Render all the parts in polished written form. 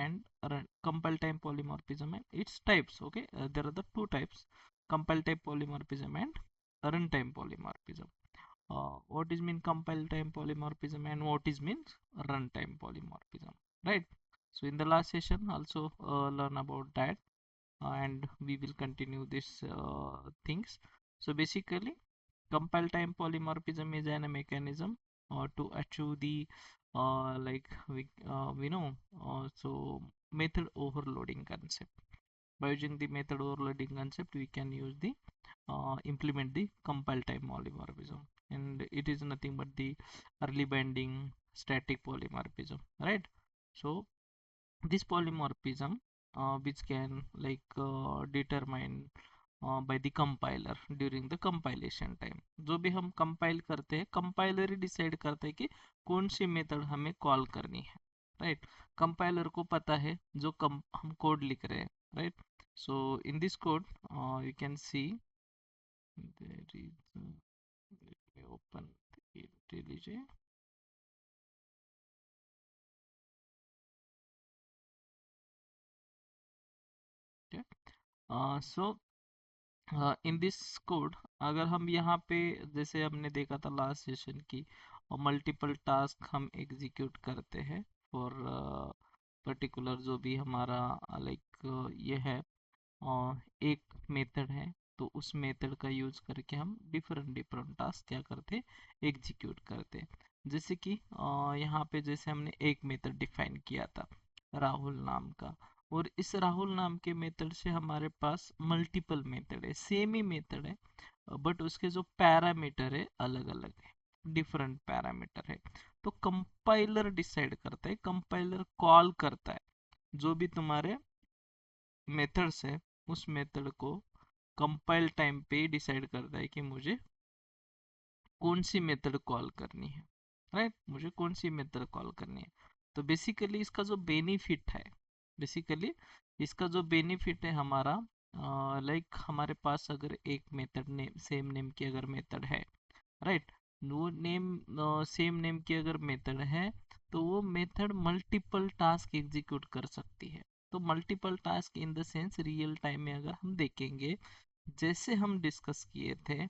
and compile time polymorphism and its types. Okay, there are the two types, compile type polymorphism and runtime polymorphism. What is mean compile time polymorphism and what is means runtime polymorphism, right? So in the last session also learn about that, and we will continue this things. So basically compile time polymorphism is a mechanism to achieve the like we know so method overloading concept. By using the method overloading concept, we can use the implement the compile time polymorphism, and it is nothing but the early binding static polymorphism, right? So this polymorphism which can like determine by the compiler during the compilation time. जो भी हम compile करते हैं, compiler ही decide करता है कि कौन सी method हमें call करनी है, right? Compiler को पता है जो हम code लिख रहे हैं, right? So in this code you can see there is let me open the IntelliJ. Okay. So in this code अगर हम यहाँ पे जैसे हमने देखा था लास्ट सेशन की, मल्टीपल टास्क हम एग्जीक्यूट करते हैं फॉर पर्टिकुलर जो भी हमारा लाइक ये है एक मेथड है, तो उस मेथड का यूज करके हम डिफरेंट डिफरेंट टास्क क्या करते हैं, एग्जीक्यूट करते हैं। जैसे कि यहाँ पे जैसे हमने एक मेथड डिफाइन किया था राहुल नाम का, और इस राहुल नाम के मेथड से हमारे पास मल्टीपल मेथड है, सेम ही मेथड है बट उसके जो पैरामीटर है अलग अलग है, डिफरेंट पैरामीटर है। तो कंपाइलर डिसाइड करता है, कंपाइलर कॉल करता है जो भी तुम्हारे मेथड्स है उस मेथड को कंपाइल टाइम पे डिसाइड करता है कि मुझे कौन सी मेथड कॉल करनी है, राइट? मुझे कौन सी मेथड कॉल करनी है। तो बेसिकली इसका जो बेनिफिट है, बेसिकली इसका जो बेनिफिट है हमारा लाइक हमारे पास अगर एक मेथड नेम सेम नेम की अगर मेथड है, राइट, वो नेम सेम नेम की अगर मेथड है तो वो मेथड मल्टीपल टास्क एग्जीक्यूट कर सकती है। तो multiple task in the sense real time में अगर हम देखेंगे, जैसे हम डिस्कस किए थे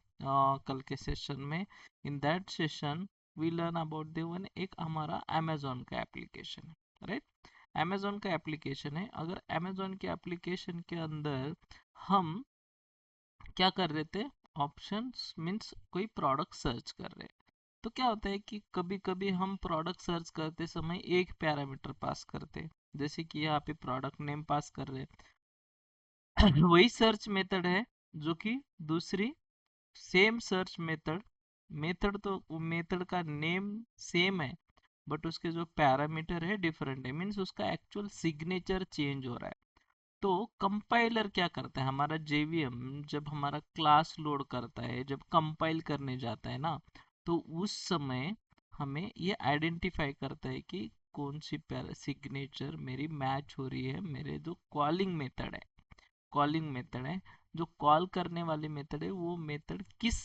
कल के सेशन में, in that session we learn about the one एक हमारा अमेजोन का एप्लीकेशन है, राइट? अमेजोन का एप्लीकेशन है, अगर अमेजोन के एप्लीकेशन के अंदर हम क्या कर रहे थे, ऑप्शंस मीन्स कोई प्रोडक्ट सर्च कर रहे हैं, तो क्या होता है कि कभी कभी हम प्रोडक्ट सर्च करते समय एक पैरामीटर पास करते हैं, जैसे कि यहाँ पे प्रोडक्ट नेम पास कर रहे हैं वही सर्च मेथड है जो कि दूसरी सेम सर्च मेथड, मेथड तो मेथड का नेम सेम है बट उसके जो पैरामीटर है डिफरेंट है, मीन्स उसका एक्चुअल सिग्नेचर चेंज हो रहा है। तो कंपाइलर क्या करता है, हमारा जेवीएम जब हमारा क्लास लोड करता है, जब कंपाइल करने जाता है ना, तो उस समय हमें ये आइडेंटिफाई करता है कि कौन सी सिग्नेचर मेरी मैच हो रही है मेरे जो कॉलिंग मेथड है, कॉलिंग मेथड है, जो कॉल करने वाली मेथड है वो मेथड किस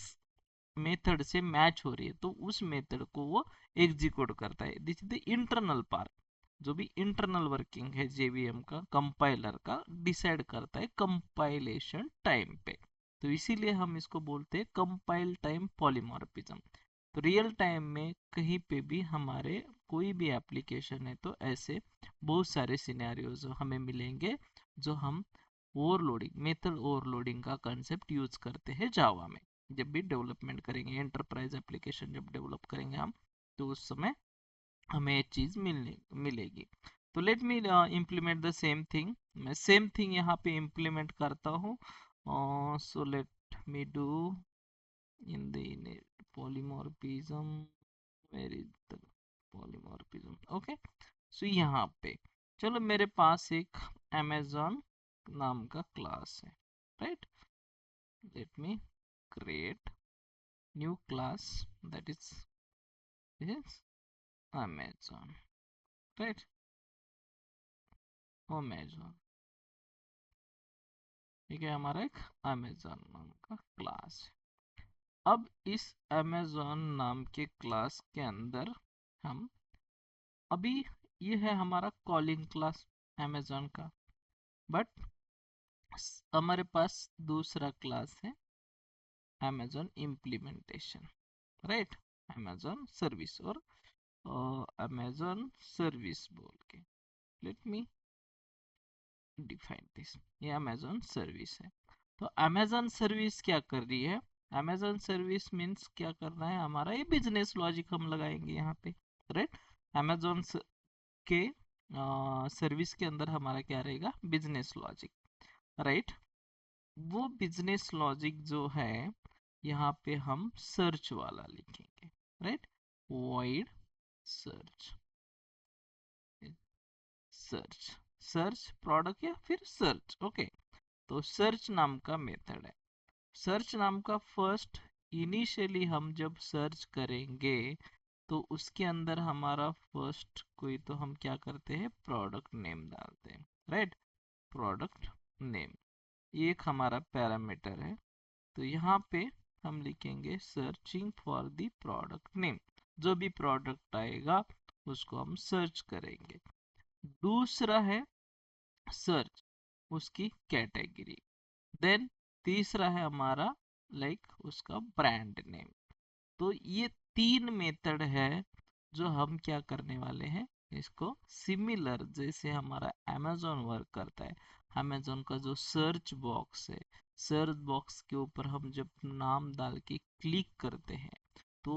मेथड से मैच हो रही है, तो उस मेथड को वो एग्जीक्यूट करता है। This is the internal part, जो भी इंटरनल वर्किंग है जेवीएम का, कंपाइलर का डिसाइड करता है कंपाइलेशन टाइम पे। तो इसीलिए हम इसको बोलते हैं कंपाइल टाइम पॉलीमॉर्फिज्म। तो रियल टाइम में कहीं पे भी हमारे कोई भी एप्लीकेशन है तो ऐसे बहुत सारे सिनेरियोज हमें मिलेंगे जो हम ओवरलोडिंग, मेथड ओवरलोडिंग का कंसेप्ट यूज करते हैं जावा में। जब भी डेवलपमेंट करेंगे, एंटरप्राइज एप्लीकेशन जब डेवलप करेंगे हम, तो उस समय हमें ये चीज़ मिलेगी। तो let me implement the same thing, मैं सेम थिंग यहाँ पे इम्प्लीमेंट करता हूँ। So let me do in the polymorphism, where is the polymorphism, okay. So यहाँ पे चलो मेरे पास एक अमेजोन नाम का क्लास है, right? Let me create new class that is Amazon, right? Amazon, ठीक है, हमारा एक Amazon नाम का क्लास है। अब इस Amazon नाम के क्लास के अंदर हम अभी, ये है हमारा कॉलिंग क्लास, अमेजोन का, बट हमारे पास दूसरा क्लास है Amazon implementation, right, Amazon service और अमेजोन सर्विस बोल के, लेट मी डिफाइन दिस, ये अमेजोन सर्विस है। तो अमेजोन सर्विस क्या कर रही है, अमेजोन सर्विस मीन्स क्या करना है हमारा, ये बिजनेस लॉजिक हम लगाएंगे यहाँ पे, राइट। अमेजोन के सर्विस के अंदर हमारा क्या रहेगा, बिजनेस लॉजिक, राइट। वो बिजनेस लॉजिक जो है यहाँ पे हम सर्च वाला लिखेंगे, right, void search, search, search product या फिर सर्च, ओके। तो सर्च नाम का मेथड है, सर्च नाम का फर्स्ट, इनिशियली हम जब सर्च करेंगे तो उसके अंदर हमारा फर्स्ट कोई तो हम क्या करते हैं, प्रोडक्ट नेम डालते हैं, राइट, प्रोडक्ट नेम, ये एक हमारा पैरामीटर है। तो यहाँ पे हम लिखेंगे searching for the product name, जो भी प्रोडक्ट आएगा उसको हम सर्च करेंगे। दूसरा है सर्च उसकी कैटेगरी, देन तीसरा है हमारा लाइक उसका ब्रांड नेम। तो ये तीन मेथड है जो हम क्या करने वाले हैं, इसको सिमिलर जैसे हमारा अमेजोन वर्क करता है, अमेजोन का जो सर्च बॉक्स है, सर्च बॉक्स के ऊपर हम जब नाम डाल के क्लिक करते हैं तो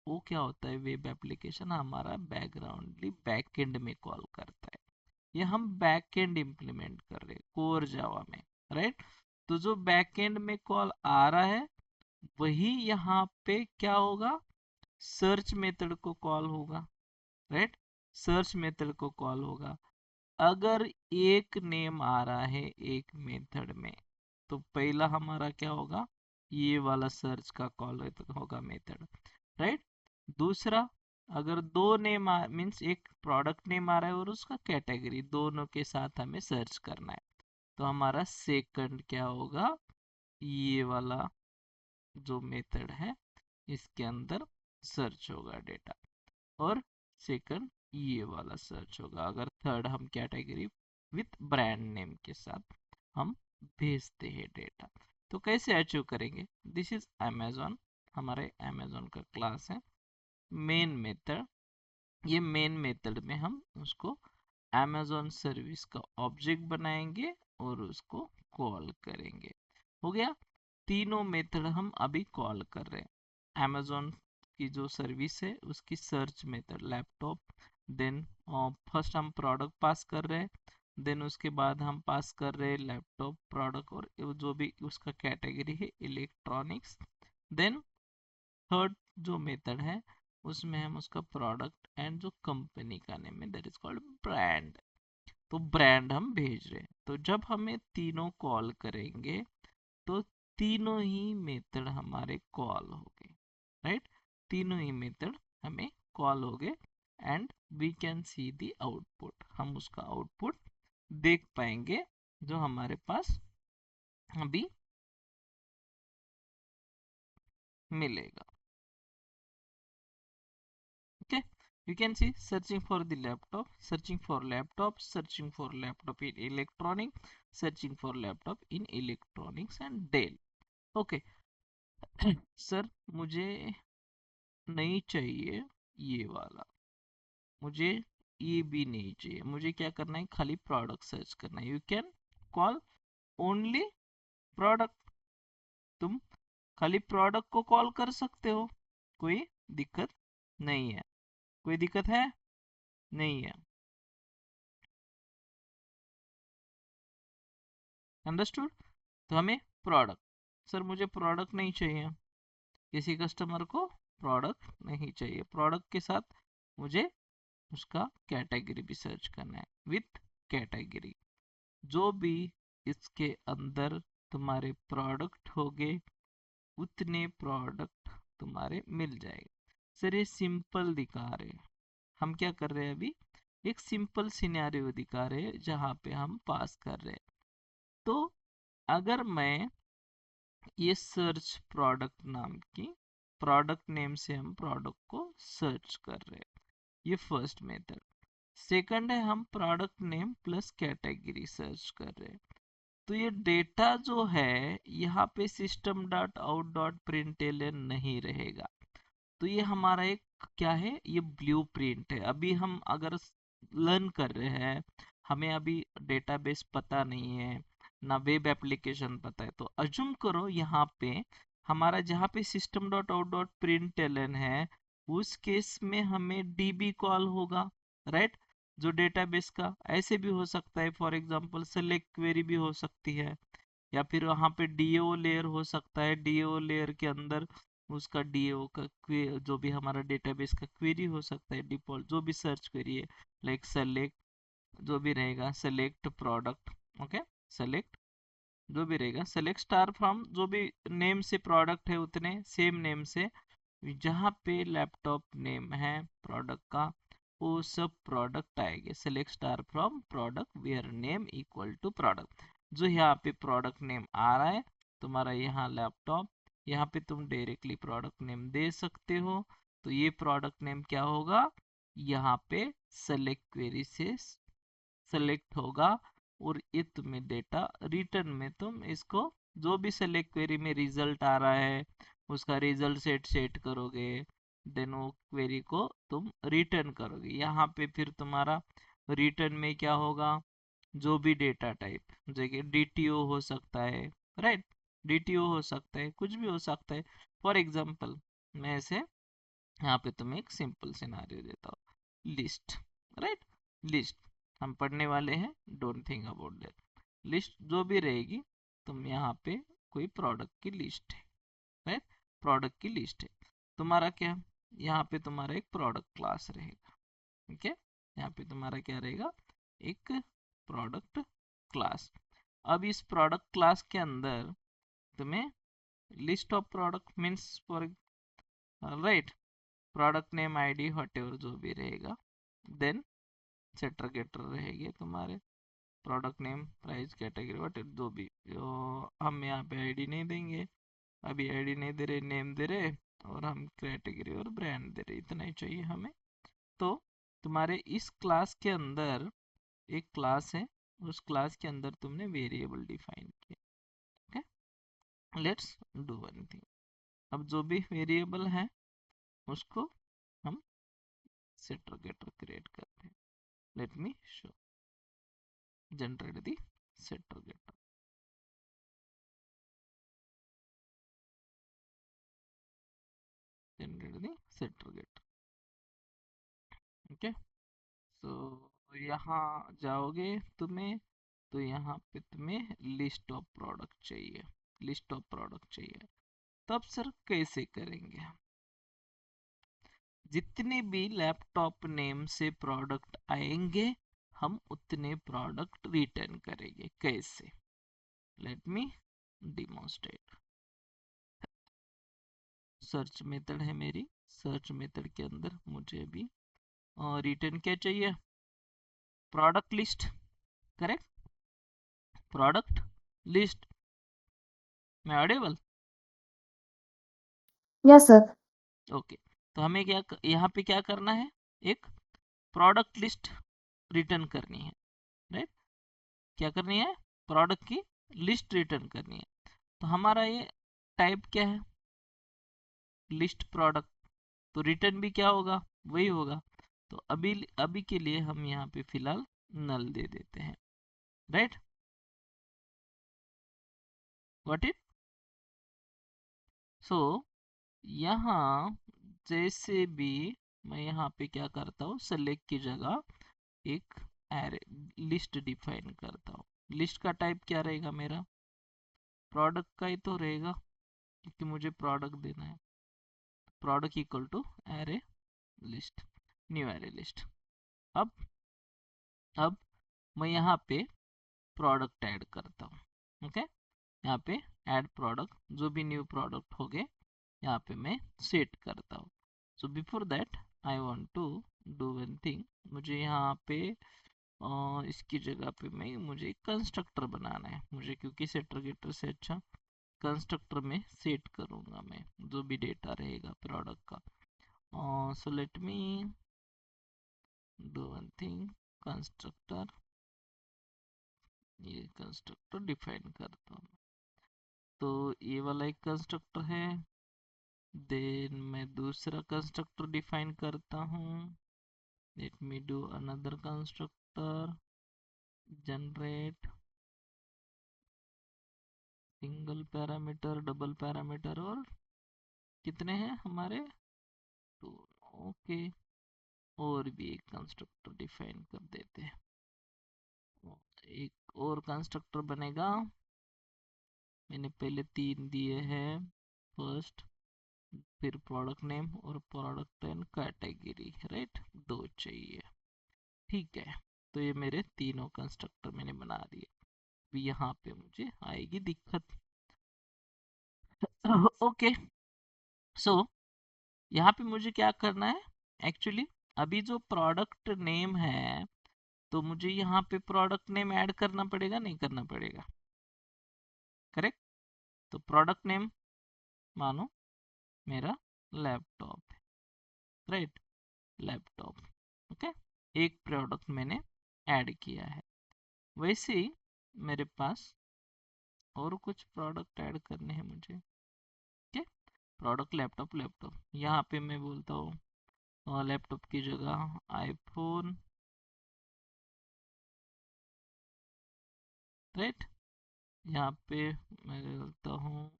वो क्या होता है, वेब एप्लीकेशन हमारा बैकग्राउंडली बैकएंड में कॉल करता है। ये हम बैकएंड इंप्लीमेंट कर रहे हैं कोर जावा में, राइट। तो जो बैकएंड में कॉल आ रहा है वही यहाँ पे क्या होगा, सर्च मेथड को कॉल होगा, राइट, सर्च मेथड को कॉल होगा। अगर एक नेम आ रहा है एक मेथड में तो पहला हमारा क्या होगा, ये वाला सर्च का कॉल होगा मेथड, राइट। दूसरा, अगर दो नेम मीन्स एक प्रोडक्ट नेम आ रहा है और उसका कैटेगरी, दोनों के साथ हमें सर्च करना है, तो हमारा सेकंड क्या होगा, ये वाला जो मेथड है इसके अंदर सर्च होगा डेटा, और सेकंड ये वाला सर्च होगा अगर थर्ड हम कैटेगरी विथ ब्रांड नेम के साथ हम भेजते हैं डेटा। तो कैसे अचीव करेंगे, दिस इज अमेजोन, हमारे अमेजोन का क्लास है मेन मेथड। ये मेन मेथड में हम उसको अमेजोन सर्विस का ऑब्जेक्ट बनाएंगे और उसको कॉल करेंगे। हो गया, तीनों मेथड हम अभी कॉल कर रहे हैं। अमेजोन की जो सर्विस है उसकी search method laptop, then first हम प्रोडक्ट पास कर रहे हैं, देन उसके बाद हम पास कर रहे हैं लैपटॉप प्रोडक्ट और जो भी उसका कैटेगरी है इलेक्ट्रॉनिक्स, देन थर्ड जो मेथड है उसमें हम उसका प्रोडक्ट एंड जो कंपनी का नेम है दैट इज कॉल्ड ब्रांड, तो ब्रांड हम भेज रहे हैं। तो जब हमें तीनों कॉल करेंगे तो तीनों ही मेथड हमारे कॉल हो गए, राइट, तीनों ही मेथड हमें कॉल हो गए and we can see the output, हम उसका आउटपुट देख पाएंगे जो हमारे पास अभी मिलेगा। Okay, you can see searching for the laptop, searching for laptop, searching for laptop in electronic, searching for laptop in electronics and Dell. Okay, sir मुझे नहीं चाहिए ये वाला, मुझे ये भी नहीं चाहिए, मुझे क्या करना है, खाली प्रोडक्ट सर्च करना है। You can call only product, तुम खाली प्रोडक्ट को कॉल कर सकते हो, कोई दिक्कत नहीं है, कोई दिक्कत है नहीं है, अंडरस्टूड। तो हमें प्रोडक्ट, सर मुझे प्रोडक्ट नहीं चाहिए, किसी कस्टमर को प्रोडक्ट नहीं चाहिए, प्रोडक्ट के साथ मुझे उसका कैटेगरी भी सर्च करना है विथ कैटेगरी, जो भी इसके अंदर तुम्हारे प्रोडक्ट होंगे उतने प्रोडक्ट तुम्हारे मिल जाएगा। सर ये सिंपल दिखा रहे हैं, हम क्या कर रहे हैं अभी, एक सिंपल सिनेरियो दिखा रहे हैं जहाँ पे हम पास कर रहे हैं। तो अगर मैं ये सर्च प्रोडक्ट नाम की, प्रोडक्ट नेम से हम प्रोडक्ट को सर्च कर रहे हैं, ये फर्स्ट मेथड। सेकंड है हम product name plus category search कर रहे हैं। तो ये डेटा जो है यहाँ पे system dot out dot println नहीं रहेगा। तो ये हमारा एक क्या है, ये ब्लूप्रिंट है। अभी हम अगर लर्न कर रहे हैं, हमें अभी डेटाबेस पता नहीं है ना वेब एप्लीकेशन पता है, तो अज्यूम करो यहाँ पे हमारा जहाँ पे system dot out dot println है, उस केस में हमें डीबी कॉल होगा, राइट, जो डेटाबेस का। ऐसे भी हो सकता है, फॉर एग्जांपल सेलेक्ट क्वेरी भी हो सकती है, या फिर वहाँ पे डीओ लेयर हो सकता है, डीओ लेयर के अंदर उसका डीओ का जो भी हमारा डेटाबेस का क्वेरी हो सकता है, डिफॉल्ट जो भी सर्च क्वेरी है, लाइक सेलेक्ट, जो भी रहेगा सेलेक्ट प्रोडक्ट, ओके, सेलेक्ट जो भी रहेगा, सेलेक्ट स्टार फ्रॉम, जो भी नेम से प्रोडक्ट है उतने सेम नेम से, जहाँ पे लैपटॉप नेम है प्रोडक्ट का, वो सब प्रोडक्ट आएंगे। Select star from product where name equal to product, जो यहाँ पे प्रोडक्ट नेम आ रहा है तुम्हारा यहाँ लैपटॉप, यहाँ पे तुम डायरेक्टली प्रोडक्ट नेम दे सकते हो। तो ये प्रोडक्ट नेम क्या होगा, यहाँ पे सेलेक्ट क्वेरी से सेलेक्ट होगा, और ये तुम्हें डेटा रिटर्न में तुम इसको जो भी सेलेक्ट क्वेरी में रिजल्ट आ रहा है उसका रिजल्ट सेट सेट करोगे, देन वो क्वेरी को तुम रिटर्न करोगे। यहाँ पे फिर तुम्हारा रिटर्न में क्या होगा, जो भी डेटा टाइप, जैसे डीटीओ हो सकता है, राइट, डीटीओ हो सकता है, कुछ भी हो सकता है। फॉर एग्जांपल मैं ऐसे यहाँ पे तुम्हें एक सिंपल सिनारियो देता हूँ, लिस्ट, राइट, लिस्ट हम पढ़ने वाले हैं, don't think about that. List जो भी रहेगी, तुम यहाँ पे कोई प्रोडक्ट की लिस्ट है, राइट, प्रोडक्ट की लिस्ट है तुम्हारा, क्या यहाँ पे तुम्हारा एक प्रोडक्ट क्लास रहेगा, ठीक है, यहाँ पे तुम्हारा क्या रहेगा, एक प्रोडक्ट क्लास। अब इस प्रोडक्ट क्लास के अंदर तुम्हें list of product means for, right, product name ID whatever जो भी रहेगा, देन सेटर गेटर रहेंगे तुम्हारे, product name price category what जो भी, हम यहाँ पे आईडी नहीं देंगे, अभी आईडी नहीं दे रहे, नेम दे रहे, और हम कैटेगरी और ब्रांड दे रहे, इतना ही चाहिए हमें। तो तुम्हारे इस क्लास के अंदर एक क्लास है, उस क्लास के अंदर तुमने वेरिएबल डिफाइन किया, okay, let's do one thing. अब जो भी वेरिएबल है उसको हम सेटर गेटर क्रिएट करते हैं। Let me show, generate the setter getter, generate the setter getter, okay. So यहाँ जाओगे तुम्हें, तो यहाँ पे तुम्हें लिस्ट ऑफ प्रोडक्ट चाहिए, लिस्ट ऑफ प्रोडक्ट चाहिए। तब सर कैसे करेंगे, जितने भी लैपटॉप नेम से प्रोडक्ट आएंगे हम उतने प्रोडक्ट रिटर्न करेंगे, कैसे, let me demonstrate. Search method है मेरी, सर्च मेथड के अंदर मुझे अभी रिटर्न क्या चाहिए, product list, correct, product list. मैं ऑडिबल, यस सर। ओके। तो हमें क्या यहाँ पे क्या करना है, एक प्रोडक्ट लिस्ट रिटर्न करनी है, राइट, क्या करनी है, प्रोडक्ट की लिस्ट रिटर्न करनी है। तो हमारा ये टाइप क्या है, लिस्ट प्रोडक्ट, तो रिटर्न भी क्या होगा, वही होगा। तो अभी अभी के लिए हम यहाँ पे फिलहाल नल दे देते हैं, राइट, व्हाट इट। सो यहाँ जैसे भी मैं यहाँ पे क्या करता हूँ, सेलेक्ट की जगह एक एरे लिस्ट डिफाइन करता हूँ। लिस्ट का टाइप क्या रहेगा मेरा, प्रोडक्ट का ही तो रहेगा, क्योंकि मुझे प्रोडक्ट देना है। Product equal to array list, new array list. अब अब मैं यहाँ पे प्रोडक्ट ऐड करता हूँ, ओके, यहाँ पे ऐड प्रोडक्ट, जो भी न्यू प्रोडक्ट हो गए यहाँ पे मैं सेट करता हूँ। So before that I want to do one thing, मुझे यहाँ पे इसकी जगह पे मैं मुझे कंस्ट्रक्टर बनाना है मुझे, क्योंकि सेटर गेटर से अच्छा कंस्ट्रक्टर में सेट करूँगा मैं जो भी डेटा रहेगा प्रोडक्ट का। सो let me do one thing, constructor, ये कंस्ट्रक्टर डिफाइन करता हूँ। तो ये वाला एक कंस्ट्रक्टर है, देन मैं दूसरा कंस्ट्रक्टर डिफाइन करता हूँ। Let me do another constructor, generate single parameter, double parameter, और कितने हैं हमारे, तो ओके। और भी एक कंस्ट्रक्टर डिफाइन कर देते हैं, एक और कंस्ट्रक्टर बनेगा। मैंने पहले 3 दिए हैं, फर्स्ट, फिर प्रोडक्ट नेम और प्रोडक्ट एंड कैटेगरी, राइट, 2 चाहिए, ठीक है। तो ये मेरे तीनों कंस्ट्रक्टर मैंने बना दिए। अभी यहाँ पे मुझे आएगी दिक्कत। ओके, सो यहाँ पे मुझे क्या करना है एक्चुअली, अभी जो प्रोडक्ट नेम है तो मुझे यहाँ पे प्रोडक्ट नेम ऐड करना पड़ेगा, नहीं करना पड़ेगा, करेक्ट। तो प्रोडक्ट नेम मानो मेरा लैपटॉप है, राइट, लैपटॉप, ओके। एक प्रोडक्ट मैंने ऐड किया है। वैसे ही मेरे पास और कुछ प्रोडक्ट ऐड करने हैं मुझे, ठीक है। प्रोडक्ट लैपटॉप, लैपटॉप यहाँ पे मैं बोलता हूँ लैपटॉप की जगह आईफोन, राइट। यहाँ पे मैं बोलता हूँ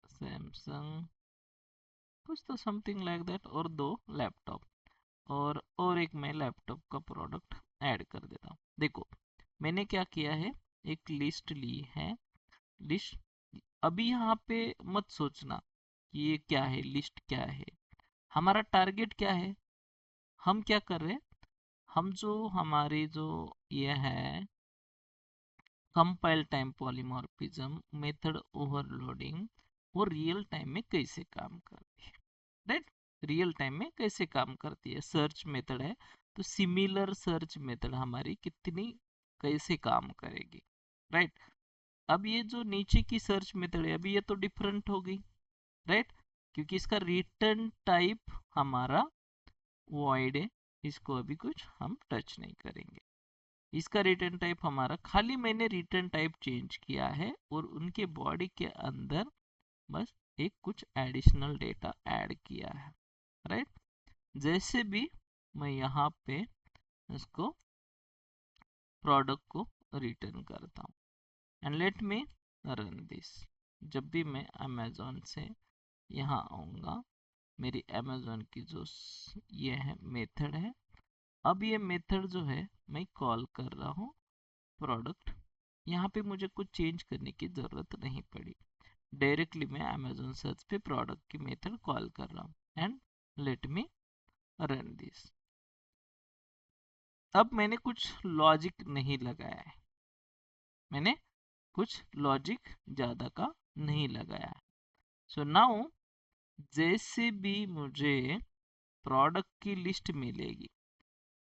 सैमसंग, कुछ तो समथिंग लाइक दैट, और 2 लैपटॉप, और एक मैं लैपटॉप का प्रोडक्ट ऐड कर देता हूँ। देखो मैंने क्या किया है, एक लिस्ट ली है, लिस्ट। अभी यहाँ पे मत सोचना कि ये क्या है, लिस्ट क्या है, हमारा टारगेट क्या है, हम क्या कर रहे हैं, हम जो हमारी जो ये है compile time polymorphism method overloading, वो रियल टाइम में कैसे काम करती है, राइट। रियल टाइम में कैसे काम करती है, सर्च मेथड है, तो सिमिलर सर्च मेथड हमारी कितनी कैसे काम करेगी, राइट। अब ये जो नीचे की सर्च मेथड है, अभी ये तो डिफरेंट हो गई, राइट, क्योंकि इसका रिटर्न टाइप हमारा वॉइड है, इसको अभी कुछ हम टच नहीं करेंगे। इसका रिटर्न टाइप हमारा, खाली मैंने रिटर्न टाइप चेंज किया है और उनके बॉडी के अंदर बस एक कुछ एडिशनल डेटा ऐड किया है, राइट। जैसे भी मैं यहाँ पे इसको प्रोडक्ट को रिटर्न करता हूँ and let me run this. जब भी मैं अमेज़न से यहाँ आऊँगा, मेरी अमेज़न की जो ये है मेथड है, अब ये मेथड जो है मैं कॉल कर रहा हूँ प्रोडक्ट। यहाँ पे मुझे कुछ चेंज करने की ज़रूरत नहीं पड़ी, डायरेक्टली मैं अमेज़न सर्च पे प्रोडक्ट की मेथड कॉल कर रहा हूँ and let me run this. अब मैंने कुछ लॉजिक नहीं लगाया है, मैंने कुछ लॉजिक ज़्यादा का नहीं लगाया है। सो नाउ जैसे भी मुझे प्रोडक्ट की लिस्ट मिलेगी,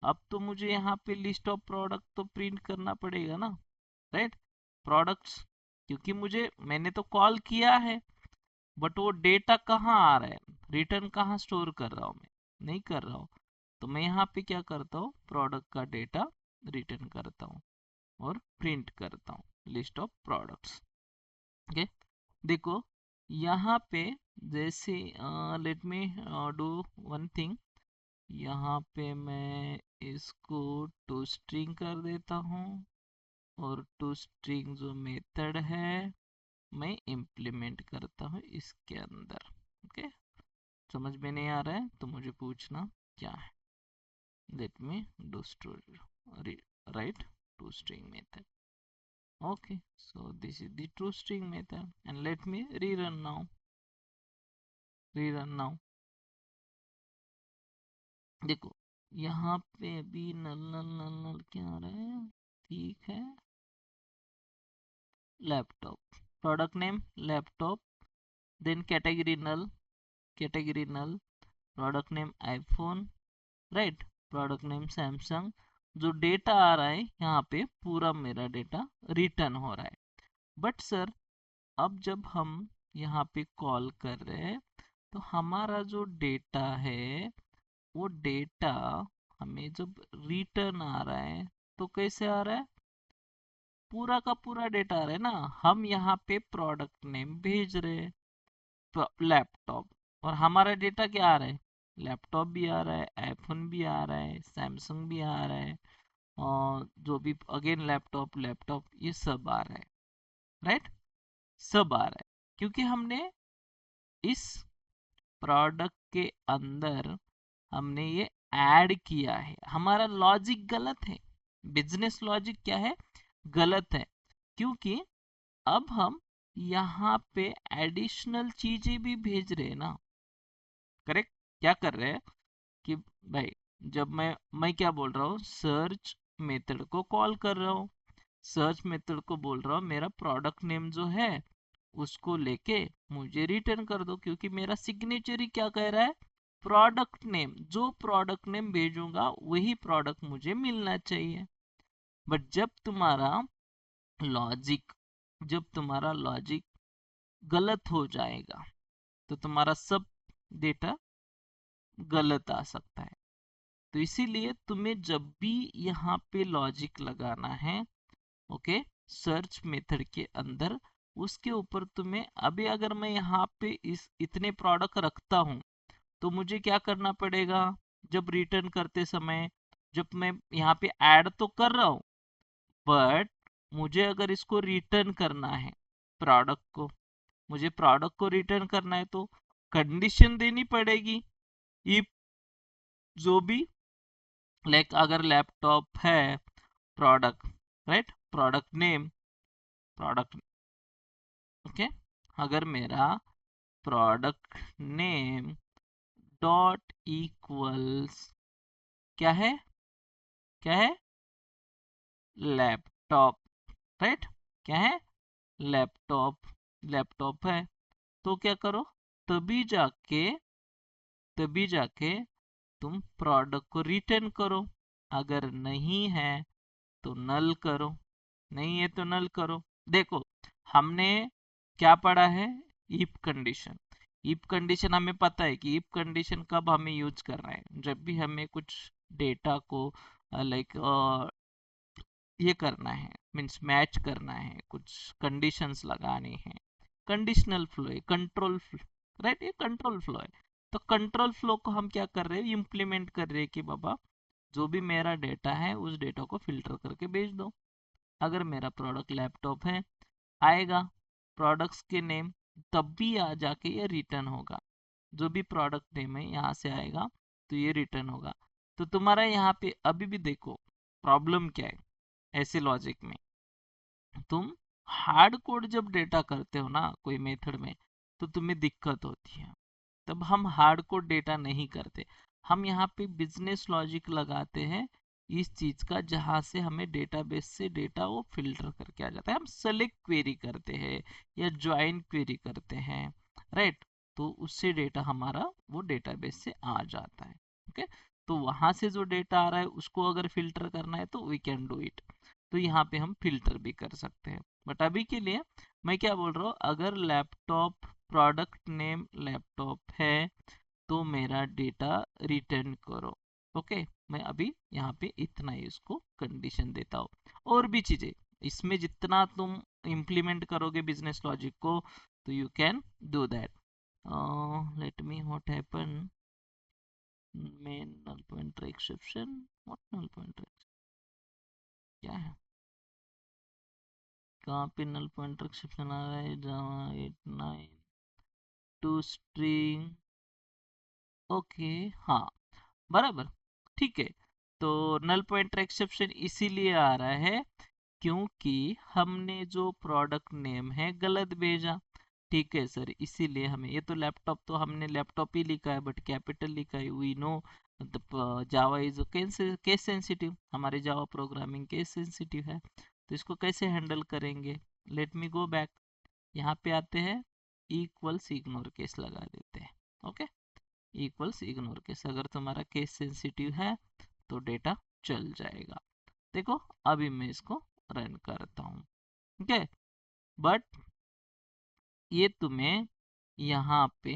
अब तो मुझे यहाँ पे लिस्ट ऑफ प्रोडक्ट तो प्रिंट करना पड़ेगा ना, राइट, प्रोडक्ट्स, क्योंकि मुझे मैंने तो कॉल किया है, बट वो डेटा कहाँ आ रहा है, रिटर्न कहाँ स्टोर कर रहा हूँ, मैं नहीं कर रहा हूँ। तो मैं यहाँ पे क्या करता हूँ, प्रोडक्ट का डेटा रिटर्न करता हूँ और प्रिंट करता हूँ लिस्ट ऑफ प्रोडक्ट्स, ओके। देखो यहाँ पे जैसे late me do one thing, यहाँ पे मैं इसको टू स्ट्रिंग कर देता हूँ और टू स्ट्रिंग जो मेथड है मैं इम्प्लीमेंट करता हूँ इसके अंदर, ओके। समझ में नहीं आ रहा है तो मुझे पूछना क्या है। Let me do write to string method, okay, so this is the true string method and let me rerun now। देखो यहाँ पे अभी नल नल नल नल क्या आ रहा है, ठीक है, laptop, product name laptop, then category null, product name iPhone, right, product name Samsung. जो डेटा आ रहा है यहाँ पे पूरा मेरा डेटा रिटर्न हो रहा है, बट सर अब जब हम यहाँ पे कॉल कर रहे हैं तो हमारा जो डेटा है वो डेटा हमें जब रिटर्न आ रहा है तो कैसे आ रहा है, पूरा का पूरा डेटा आ रहा है ना। हम यहाँ पे प्रोडक्ट नेम भेज रहे हैं लैपटॉप, और हमारा डेटा क्या आ रहा है, लैपटॉप भी आ रहा है, आईफोन भी आ रहा है, सैमसंग भी आ रहा है, और जो भी अगेन लैपटॉप लैपटॉप ये सब आ रहा है, राइट, सब आ रहा है, क्योंकि हमने इस प्रोडक्ट के अंदर हमने ये ऐड किया है। हमारा लॉजिक गलत है, बिजनेस लॉजिक क्या है, गलत है, क्योंकि अब हम यहाँ पे एडिशनल चीजें भी भेज रहे हैं ना। करेक्ट, क्या कर रहे हैं कि भाई जब मैं क्या बोल रहा हूँ, सर्च मेथड को कॉल कर रहा हूँ, सर्च मेथड को बोल रहा हूँ मेरा प्रोडक्ट नेम जो है उसको लेके मुझे रिटर्न कर दो, क्योंकि मेरा सिग्नेचर ही क्या कह रहा है, प्रोडक्ट नेम, जो प्रोडक्ट नेम भेजूंगा वही प्रोडक्ट मुझे मिलना चाहिए। बट लॉजिक जब तुम्हारा लॉजिक गलत हो जाएगा तो तुम्हारा सब डेटा गलत आ सकता है। तो इसीलिए तुम्हें जब भी यहाँ पे लॉजिक लगाना है, ओके, सर्च मेथड के अंदर, उसके ऊपर तुम्हें, अभी अगर मैं यहाँ पे इस इतने प्रोडक्ट रखता हूँ तो मुझे क्या करना पड़ेगा, जब रिटर्न करते समय, जब मैं यहाँ पे ऐड तो कर रहा हूँ, बट मुझे अगर इसको रिटर्न करना है, प्रोडक्ट को, मुझे प्रोडक्ट को रिटर्न करना है तो कंडीशन देनी पड़ेगी। इफ जो भी लाइक अगर लैपटॉप है product, right, product name, product, okay, अगर मेरा प्रोडक्ट नेम डॉट इक्वल्स क्या है, क्या है, लैपटॉप, राइट, क्या है, लैपटॉप, लैपटॉप है, तो क्या करो, तभी जाके तभी जाके तुम प्रोडक्ट को रिटर्न करो। अगर नहीं है तो नल करो, नहीं है तो नल करो। देखो हमने क्या पढ़ा है, इफ कंडीशन। इफ कंडीशन हमें पता है कि इफ कंडीशन कब हमें यूज करना है, जब भी हमें कुछ डेटा को लाइक ये करना है, मीन्स मैच करना है, कुछ कंडीशंस लगाने हैं। कंडीशनल फ्लो है, कंट्रोल फ्लो, राइट, ये कंट्रोल फ्लो है। तो कंट्रोल फ्लो को हम क्या कर रहे हैं, इम्प्लीमेंट कर रहे हैं कि बाबा जो भी मेरा डेटा है उस डेटा को फिल्टर करके भेज दो। अगर मेरा प्रोडक्ट लैपटॉप है, आएगा प्रोडक्ट्स के नेम, तब भी आ जाके ये रिटर्न होगा। जो भी प्रोडक्ट नेम है यहाँ से आएगा तो ये रिटर्न होगा। तो तुम्हारा यहाँ पे अभी भी देखो प्रॉब्लम क्या है, ऐसे लॉजिक में तुम हार्ड कोड जब डेटा करते हो ना कोई मेथड में, तो तुम्हें दिक्कत होती है। तब हम हार्ड कोड डेटा नहीं करते, हम यहाँ पे बिजनेस लॉजिक लगाते हैं इस चीज का, जहां से हमें डेटाबेस से डेटा वो फिल्टर करके आ जाता है। हम सेलेक्ट क्वेरी करते हैं या ज्वाइन क्वेरी करते हैं, राइट, तो उससे डेटा हमारा वो डेटाबेस से आ जाता है। ओके, तो वहां से जो डेटा आ रहा है उसको अगर फिल्टर करना है तो वी कैन डू इट। तो यहाँ पे हम फिल्टर भी कर सकते हैं। बट अभी के लिए मैं क्या बोल रहा हूँ, अगर लैपटॉप प्रोडक्ट नेम लैपटॉप है तो मेरा डेटा रिटर्न करो। ओके, मैं अभी यहाँ पे इतना ही इसको कंडीशन देता हूँ। और भी चीजें इसमें जितना तुम इम्प्लीमेंट करोगे बिजनेस लॉजिक को, तो you can do that. Let me what happen, main null pointer exception, what null pointer, क्या है, कहाँ पे नल पॉइंटर एक्सेप्शन आ रहा है, जावा 8 9 टू स्ट्रिंग, ओके, हाँ, बराबर, ठीक है। तो नल पॉइंटर एक्सेप्शन इसीलिए आ रहा है क्योंकि हमने जो प्रोडक्ट नेम है गलत भेजा। ठीक है सर, इसीलिए हमें, ये तो लैपटॉप तो हमने लैपटॉप ही लिखा है बट कैपिटल लिखा है, we know Java is case sensitive, हमारे जावा प्रोग्रामिंग केस सेंसिटिव है, तो इसको कैसे हैंडल करेंगे। लेट मी गो बैक, यहाँ पे आते हैं, इक्वल्स इग्नोर केस लगा देते हैं। ओके, इक्वल्स इग्नोर केस, अगर तुम्हारा केस सेंसिटिव है तो डेटा चल जाएगा। देखो अभी मैं इसको रन करता हूँ, ठीक है, बट ये तुम्हें यहाँ पे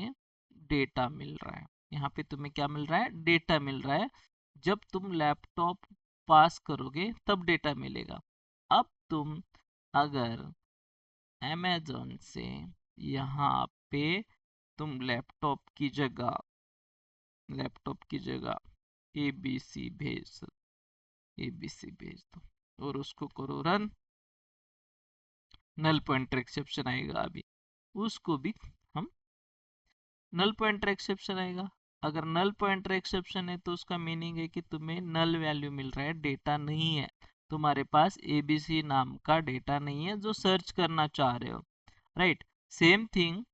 डेटा मिल रहा है। यहाँ पे तुम्हें क्या मिल रहा है, डेटा मिल रहा है। जब तुम लैपटॉप पास करोगे तब डेटा मिलेगा। अब तुम अगर अमेज़न से यहाँ पे तुम लैपटॉप की जगह एबीसी भेज दो और उसको करो रन, नल पॉइंटर एक्सेप्शन आएगा। अभी उसको भी हम नल पॉइंटर एक्सेप्शन आएगा। अगर नल पॉइंटर एक्सेप्शन है तो उसका मीनिंग है कि तुम्हें नल वैल्यू मिल रहा है, डेटा नहीं है, तुम्हारे पास एबीसी नाम का डेटा नहीं है जो सर्च करना चाह रहे हो, राइट। सेम थिंग,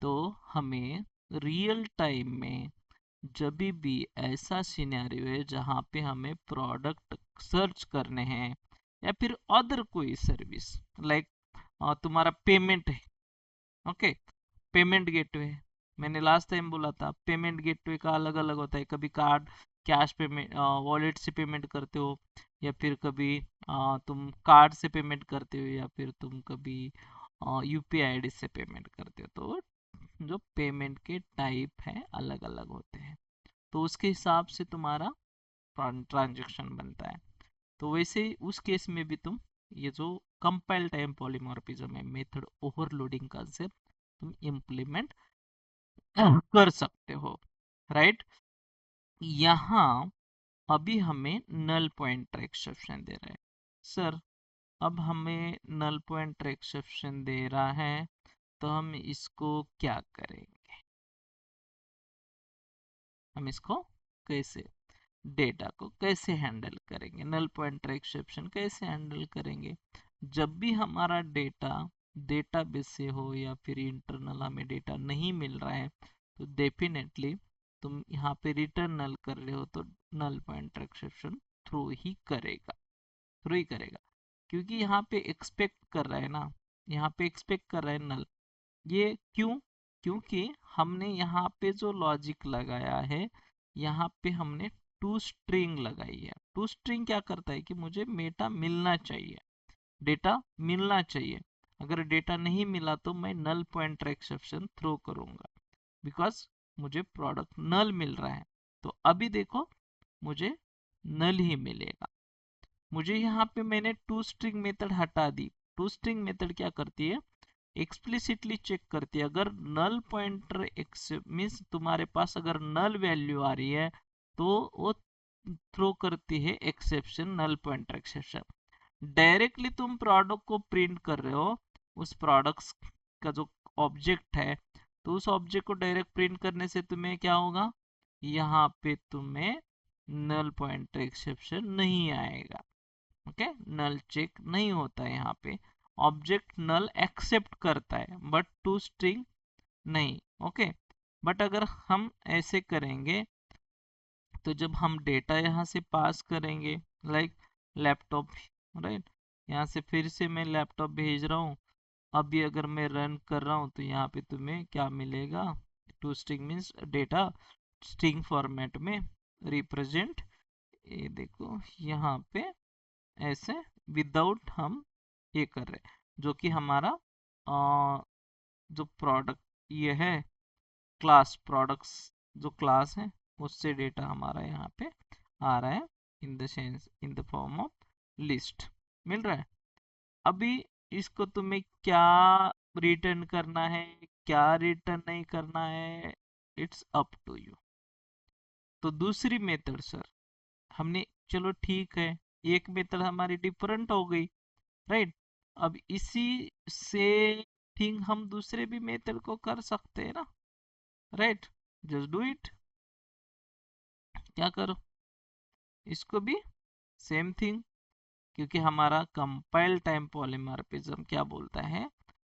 तो हमें रियल टाइम में जब भी ऐसा सिनेरियो है जहाँ पे हमें प्रोडक्ट सर्च करने हैं या फिर अदर कोई सर्विस, लाइक तुम्हारा पेमेंट है, ओके, पेमेंट गेटवे, मैंने लास्ट टाइम बोला था पेमेंट गेटवे का अलग अलग होता है। कभी कार्ड कैश पेमेंट वॉलेट से पेमेंट करते हो, या फिर कभी तुम कार्ड से पेमेंट करते हो, या फिर तुम कभी यूपीआई आईडी से पेमेंट करते हो। तो जो पेमेंट के टाइप हैं अलग अलग होते हैं, तो उसके हिसाब से तुम्हारा ट्रांजैक्शन बनता है। तो वैसे ही उस केस में भी तुम ये जो कंपाइल टाइम पॉलीमॉर्फिज्म है, मेथड ओवरलोडिंग कंसेप्ट तुम इम्प्लीमेंट कर सकते हो, राइट। यहाँ अभी हमें नल पॉइंटर एक्सेप्शन दे रहा है सर। अब हमें नल पॉइंटर एक्सेप्शन दे रहा है तो हम इसको क्या करेंगे, हम इसको कैसे, डेटा को कैसे हैंडल करेंगे, नल पॉइंटर एक्सेप्शन कैसे हैंडल करेंगे। जब भी हमारा डेटा डेटाबेस से हो या फिर इंटरनल हमें डेटा नहीं मिल रहा है, तो डेफिनेटली तुम यहाँ पे रिटर्न नल कर रहे हो तो नल पॉइंटर एक्सेप्शन थ्रू ही करेगा, क्योंकि यहाँ पे एक्सपेक्ट कर रहा है ना, यहाँ पे एक्सपेक्ट कर रहा है नल। ये क्यों, क्योंकि हमने यहाँ पे जो लॉजिक लगाया है, यहाँ पे हमने टू स्ट्रिंग लगाई है। टू स्ट्रिंग क्या करता है कि मुझे डेटा मिलना चाहिए, डेटा मिलना चाहिए। अगर डेटा नहीं मिला तो मैं नल पॉइंटर एक्सेप्शन थ्रो करूंगा, बिकॉज मुझे प्रोडक्ट नल मिल रहा है। तो अभी देखो मुझे नल ही मिलेगा। मुझे यहाँ पे मैंने टू स्ट्रिंग मेथड हटा दी। टू स्ट्रिंग मेथड क्या करती है, एक्सप्लिसिटली चेक करती है। अगर नल पॉइंटर मीन्स तुम्हारे पास अगर नल वैल्यू आ रही है तो वो थ्रो करती है exception, null pointer exception. Directly तुम प्रोडक्ट को प्रिंट कर रहे हो, उस प्रोडक्ट का जो ऑब्जेक्ट है, तो उस ऑब्जेक्ट को डायरेक्ट प्रिंट करने से तुम्हें क्या होगा, यहाँ पे तुम्हें नल पॉइंटर एक्सेप्शन नहीं आएगा, ओके। नल चेक नहीं होता है यहाँ पे, ऑब्जेक्ट नल एक्सेप्ट करता है बट टू स्ट्रिंग नहीं, ओके। बट अगर हम ऐसे करेंगे तो जब हम डेटा यहाँ से पास करेंगे, लाइक लैपटॉप, राइट, यहाँ से फिर से मैं लैपटॉप भेज रहा हूँ। अभी अगर मैं रन कर रहा हूँ तो यहाँ पे तुम्हें क्या मिलेगा, to string means data string format में रिप्रेजेंट, ये देखो यहाँ पे ऐसे विदाउट हम ये कर रहे, जो कि हमारा जो प्रोडक्ट ये है क्लास, प्रोडक्ट्स जो क्लास है उससे डेटा हमारा यहाँ पे आ रहा है in the sense, in the form of list मिल रहा है। अभी इसको तुम्हें क्या रिटर्न करना है, क्या रिटर्न नहीं करना है, इट्स अप टू यू। तो दूसरी मेथड सर हमने, चलो ठीक है, एक मेथड हमारी डिफरेंट हो गई, राइट। अब इसी से थिंग हम दूसरे भी मेथड को कर सकते हैं ना, राइट। जस्ट डू इट, क्या करो, इसको भी सेम थिंग, क्योंकि हमारा कंपाइल टाइम पॉलीमॉर्फिज्म क्या बोलता है,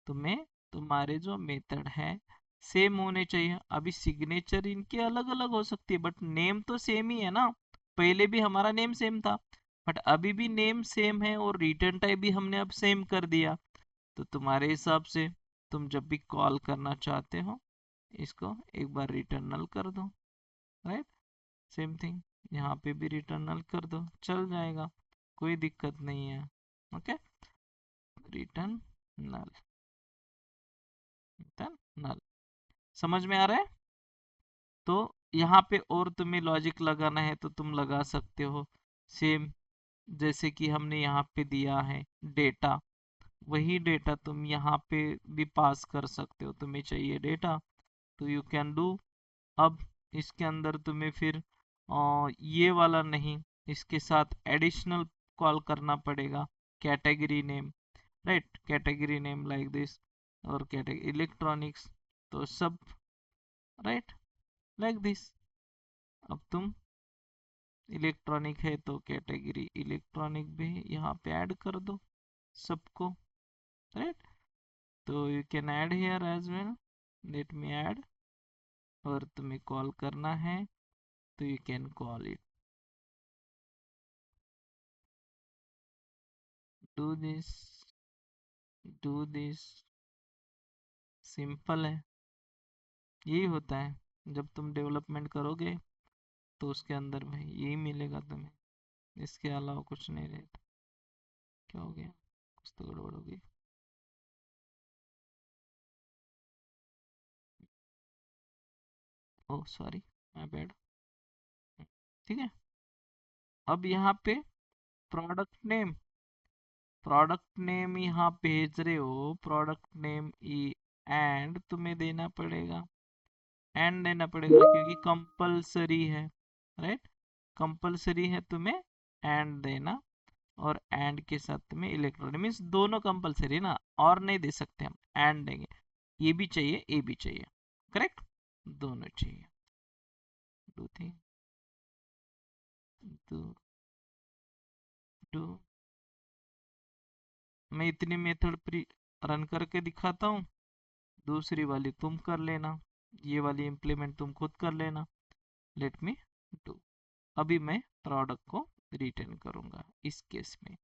तुम्हें तुम्हारे जो मेथड है सेम होने चाहिए। अभी सिग्नेचर इनके अलग अलग हो सकती है बट नेम तो सेम ही है ना, पहले भी हमारा नेम सेम था बट अभी भी नेम सेम है, और रिटर्न टाइप भी हमने अब सेम कर दिया। तो तुम्हारे हिसाब से तुम जब भी कॉल करना चाहते हो इसको एक बार रिटर्नल कर दो, राइट। सेम थिंग यहाँ पे भी रिटर्नल कर दो, चल जाएगा, कोई दिक्कत नहीं है, ओके। रिटर्न नल, रिटर्न नल, समझ में आ रहा है। तो यहाँ पे और तुम्हें लॉजिक लगाना है तो तुम लगा सकते हो, सेम जैसे कि हमने यहाँ पे दिया है डेटा, वही डेटा तुम यहाँ पे भी पास कर सकते हो। तुम्हें चाहिए डेटा तो यू कैन डू। अब इसके अंदर तुम्हें फिर ये वाला नहीं, इसके साथ एडिशनल कॉल करना पड़ेगा, category name, right, category name like this, और कैटेगरी इलेक्ट्रॉनिक्स, तो सब राइट लाइक दिस। अब तुम इलेक्ट्रॉनिक है तो कैटेगरी इलेक्ट्रॉनिक भी यहाँ पे ऐड कर दो सबको, राइट। तो you can add here as well, let me add, और तुम्हें कॉल करना है तो you can call it, do this, do this, simple है। यही होता है जब तुम डेवलपमेंट करोगे तो उसके अंदर में यही मिलेगा तुम्हें, इसके अलावा कुछ नहीं रहता। क्या हो गया, कुछ तो गड़बड़ हो गई। Oh sorry, my bad. ठीक है, अब यहाँ पे प्रोडक्ट नेम, प्रोडक्ट नेम यहाँ भेज रहे हो, प्रोडक्ट नेम ई एंड तुम्हें देना पड़ेगा, एंड देना पड़ेगा क्योंकि कंपलसरी है, राइट, कंपलसरी है तुम्हें एंड देना। और एंड के साथ तुम्हें इलेक्ट्रॉनिक मीन्स दोनों कंपलसरी ना, और नहीं दे सकते हम, एंड देंगे, ये भी चाहिए ये भी चाहिए, करेक्ट, दोनों चाहिए। डू थिंग, डू, डू, मैं इतनी मेथड रन करके दिखाता हूँ, दूसरी वाली तुम कर लेना, ये वाली इम्प्लीमेंट तुम खुद कर लेना। लेट मी डू, अभी मैं प्रोडक्ट को रिटर्न करूंगा इस केस में।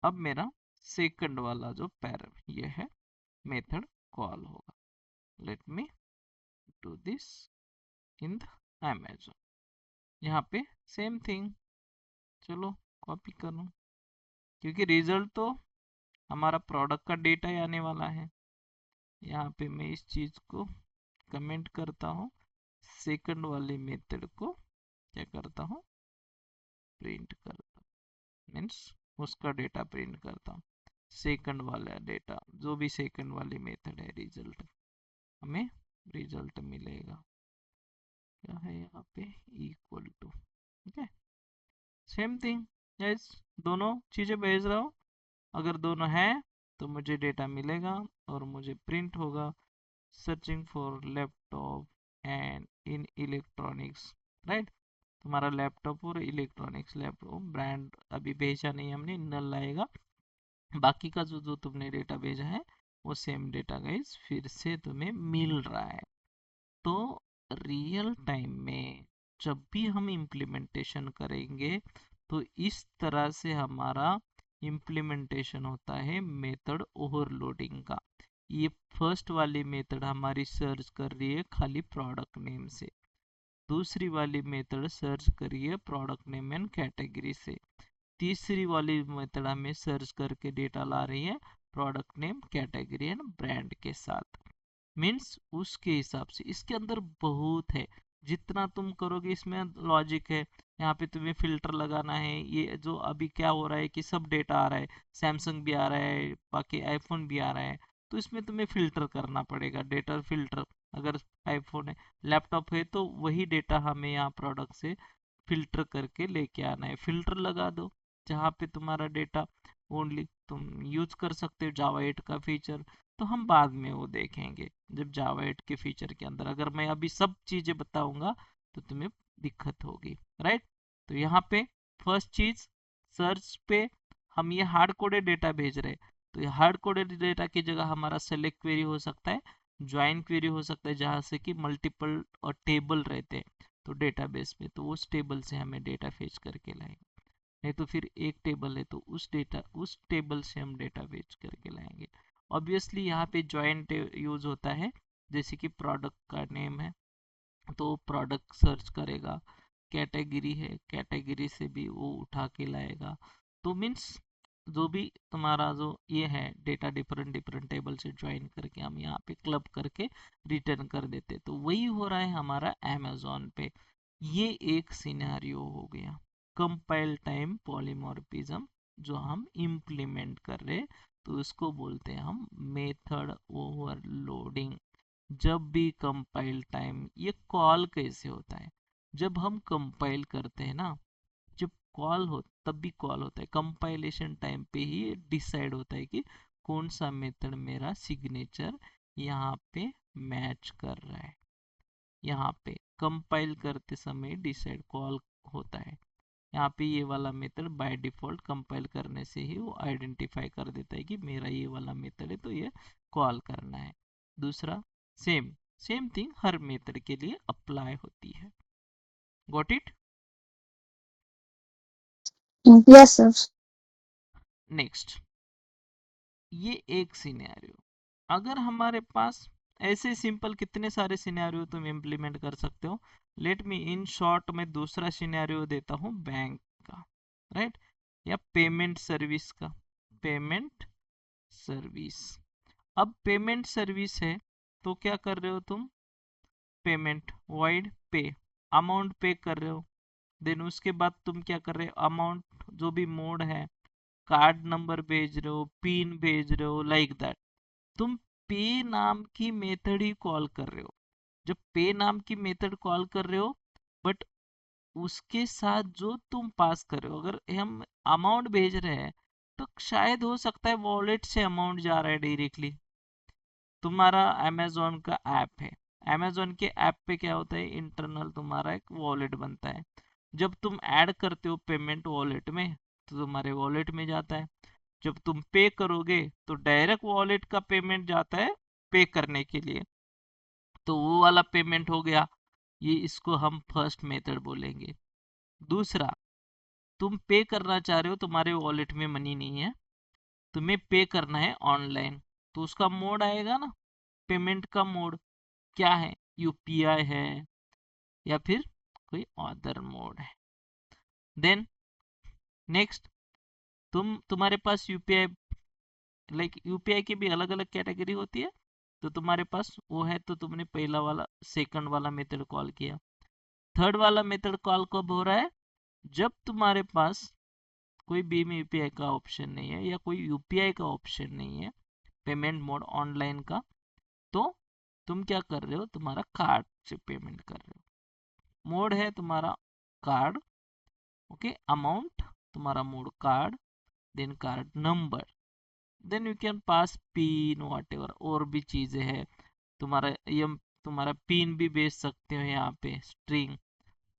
अब मेरा सेकंड वाला जो पैर ये है मेथड कॉल होगा, late me do this in the Amazon, यहाँ पे सेम थिंग, चलो कॉपी करूँ, क्योंकि रिजल्ट तो हमारा प्रोडक्ट का डेटा ही आने वाला है। यहाँ पे मैं इस चीज को कमेंट करता हूँ, सेकंड वाले मेथड को क्या करता हूँ, प्रिंट करता हूँ, मीन्स उसका डेटा प्रिंट करता हूँ, सेकंड वाला डेटा, जो भी सेकंड वाली मेथड है, रिजल्ट हमें रिजल्ट मिलेगा, क्या है यहाँ पे, इक्वल टू, ठीक है, सेम थिंग गाइस, दोनों चीजें भेज रहा हूँ, अगर दोनों हैं तो मुझे डेटा मिलेगा और मुझे प्रिंट होगा, searching for laptop and in electronics, right, तुम्हारा लैपटॉप और इलेक्ट्रॉनिक्स, लैपटॉप ब्रांड अभी भेजा नहीं हमने, नल आएगा, बाकी का जो जो तुमने डेटा भेजा है वो सेम डेटा गाइस फिर से तुम्हें मिल रहा है। तो रियल टाइम में जब भी हम इम्प्लीमेंटेशन करेंगे तो इस तरह से हमारा इम्प्लीमेंटेशन होता है मेथड ओवरलोडिंग का। ये फर्स्ट वाली मेथड हमारी सर्च कर रही है खाली प्रोडक्ट नेम से, दूसरी वाली मेथड सर्च करिए प्रोडक्ट नेम एंड कैटेगरी से, तीसरी वाली मेथड हमें सर्च करके डेटा ला रही है product name category and brand के साथ, मीन्स उसके हिसाब से इसके अंदर बहुत है, जितना तुम करोगे इसमें लॉजिक है। यहाँ पे तुम्हें फिल्टर लगाना है, ये जो अभी क्या हो रहा है कि सब डेटा आ रहा है, सैमसंग भी आ रहा है, बाकी आईफोन भी आ रहा है, तो इसमें तुम्हें फिल्टर करना पड़ेगा, डेटा फिल्टर, अगर आईफोन है, लैपटॉप है तो वही डेटा हमें यहाँ प्रोडक्ट से फिल्टर करके लेके आना है, फिल्टर लगा दो जहाँ पे तुम्हारा डेटा ओनली तुम यूज कर सकते हो जावा 8 का फीचर, तो हम बाद में वो देखेंगे जब जावा 8 के फीचर के अंदर, अगर मैं अभी सब चीजें बताऊंगा तो तुम्हें दिक्कत होगी, राइट। तो यहाँ पे फर्स्ट चीज, सर्च पे हम ये हार्ड कोडेड डेटा भेज रहे हैं, तो ये हार्ड कोडेड डेटा की जगह हमारा सेलेक्ट क्वेरी हो सकता है, ज्वाइन क्वेरी हो सकता है, जहाँ से कि मल्टीपल और टेबल रहते हैं तो डेटाबेस में, तो उस टेबल से हमें डेटा फेच करके लाएंगे, नहीं तो फिर एक टेबल है तो उस टेबल से हम डेटा फेच करके लाएंगे। ऑब्वियसली यहाँ पे जॉइंट यूज होता है, जैसे कि प्रोडक्ट का नेम है तो प्रोडक्ट सर्च करेगा, कैटेगरी है कैटेगरी से भी वो उठा के लाएगा, तो मीन्स जो भी तुम्हारा जो ये है डेटा डिफरेंट डिफरेंट टेबल से ज्वाइन करके हम यहाँ पे क्लब करके रिटर्न कर देते, तो वही हो रहा है हमारा अमेजोन पे। ये एक सिनेरियो हो गया कंपाइल टाइम पॉलीमॉर्फिज्म जो हम इम्प्लीमेंट कर रहे, तो इसको बोलते हैं हम मेथड ओवरलोडिंग। जब भी कंपाइल टाइम, ये कॉल कैसे होता है, जब हम कंपाइल करते हैं ना, जब कॉल हो तब भी कॉल होता है, कंपाइलेशन टाइम पे ही डिसाइड होता है कि कौन सा मेथड मेरा सिग्नेचर यहाँ पे मैच कर रहा है। यहाँ पे कंपाइल करते समय डिसाइड कॉल होता है, यहाँ पे ये वाला मेथड बाय डिफॉल्ट कंपाइल करने से ही वो आइडेंटिफाई कर देता है कि मेरा ये वाला मेथड है, तो ये कॉल करना है। दूसरा सेम सेम थिंग हर मेथड के लिए अप्लाई होती है। Got it? Yes, sir. Next, ये एक सिनेरियो। अगर हमारे पास ऐसे सिंपल कितने सारे सिनेरियो तुम इम्प्लीमेंट कर सकते हो। लेट मी इन शॉर्ट में दूसरा सिनेरियो देता हूँ बैंक का, राइट, या पेमेंट सर्विस का। पेमेंट सर्विस, अब पेमेंट सर्विस है तो क्या कर रहे हो तुम, पेमेंट वाइड पे, अमाउंट पे कर रहे हो। देन उसके बाद तुम क्या कर रहे हो, अमाउंट जो भी मोड है, कार्ड नंबर भेज रहे हो, पिन भेज रहे हो, लाइक दैट। तुम पे नाम की मेथड ही कॉल कर रहे हो। जब पे नाम की मेथड कॉल कर रहे हो, बट उसके साथ जो तुम पास कर रहे हो, अगर हम अमाउंट भेज रहे हैं तो शायद हो सकता है वॉलेट से अमाउंट जा रहा है डायरेक्टली। तुम्हारा अमेजोन का ऐप है, अमेजोन के ऐप पे क्या होता है, इंटरनल तुम्हारा एक वॉलेट बनता है। जब तुम ऐड करते हो पेमेंट वॉलेट में, तो तुम्हारे वॉलेट में जाता है। जब तुम पे करोगे तो डायरेक्ट वॉलेट का पेमेंट जाता है पे करने के लिए, तो वो वाला पेमेंट हो गया। ये इसको हम फर्स्ट मेथड बोलेंगे। दूसरा, तुम पे करना चाह रहे हो, तुम्हारे वॉलेट में मनी नहीं है, तुम्हें पे करना है ऑनलाइन, तो उसका मोड आएगा ना, पेमेंट का मोड क्या है, यूपीआई है या फिर कोई अदर मोड है। देन नेक्स्ट, तुम्हारे पास यूपीआई, लाइक यूपीआई की भी अलग अलग कैटेगरी होती है, तो तुम्हारे पास वो है तो तुमने पहला वाला सेकंड वाला मेथड कॉल किया। थर्ड वाला मेथड कॉल कब हो रहा है, जब तुम्हारे पास कोई भीम यूपीआई का ऑप्शन नहीं है या कोई यूपीआई का ऑप्शन नहीं है, पेमेंट मोड ऑनलाइन का, तो तुम क्या कर रहे हो, तुम्हारा कार्ड से पेमेंट कर रहे हो। मोड है तुम्हारा कार्ड, ओके, अमाउंट तुम्हारा mode card, then card number, then you can pass pin whatever, और भी चीजें हैं तुम्हारा, ये तुम्हारा पिन भी भेज सकते हो यहाँ पे, स्ट्रिंग,